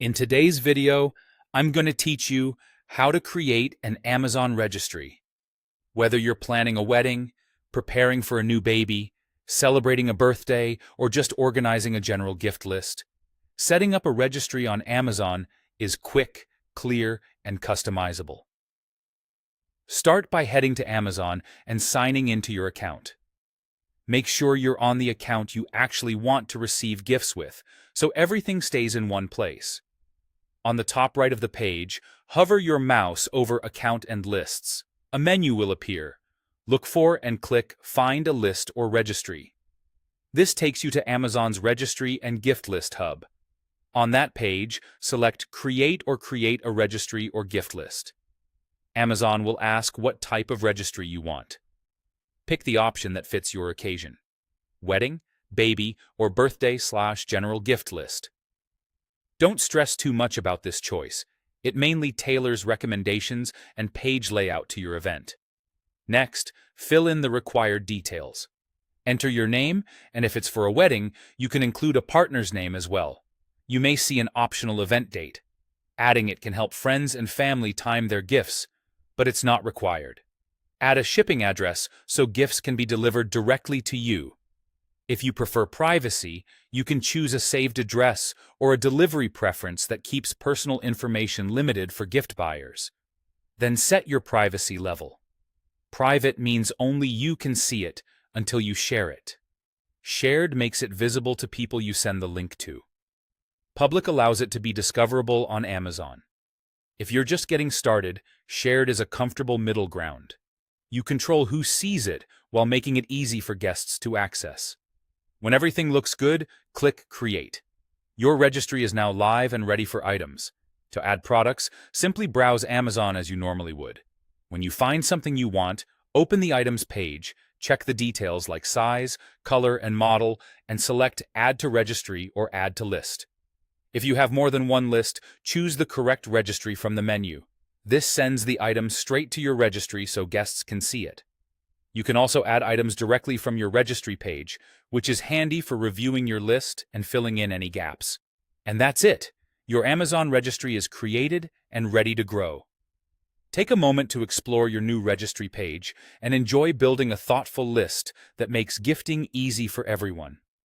In today's video, I'm going to teach you how to create an Amazon registry. Whether you're planning a wedding, preparing for a new baby, celebrating a birthday, or just organizing a general gift list, setting up a registry on Amazon is quick, clear, and customizable. Start by heading to Amazon and signing into your account. Make sure you're on the account you actually want to receive gifts with, so everything stays in one place. On the top right of the page, hover your mouse over Account and Lists. A menu will appear. Look for and click Find a List or Registry. This takes you to Amazon's Registry and Gift List hub. On that page, select Create a Registry or Gift List. Amazon will ask what type of registry you want. Pick the option that fits your occasion: wedding, baby, or birthday/general gift list. Don't stress too much about this choice. It mainly tailors recommendations and page layout to your event. Next, fill in the required details. Enter your name, and if it's for a wedding, you can include a partner's name as well. You may see an optional event date. Adding it can help friends and family time their gifts, but it's not required. Add a shipping address so gifts can be delivered directly to you. If you prefer privacy, you can choose a saved address or a delivery preference that keeps personal information limited for gift buyers. Then set your privacy level. Private means only you can see it until you share it. Shared makes it visible to people you send the link to. Public allows it to be discoverable on Amazon. If you're just getting started, shared is a comfortable middle ground. You control who sees it while making it easy for guests to access. When everything looks good, click Create. Your registry is now live and ready for items. To add products, simply browse Amazon as you normally would. When you find something you want, open the items page, check the details like size, color, and model, and select Add to Registry or Add to List. If you have more than one list, choose the correct registry from the menu. This sends the item straight to your registry so guests can see it. You can also add items directly from your registry page, which is handy for reviewing your list and filling in any gaps. And that's it! Your Amazon registry is created and ready to grow. Take a moment to explore your new registry page and enjoy building a thoughtful list that makes gifting easy for everyone.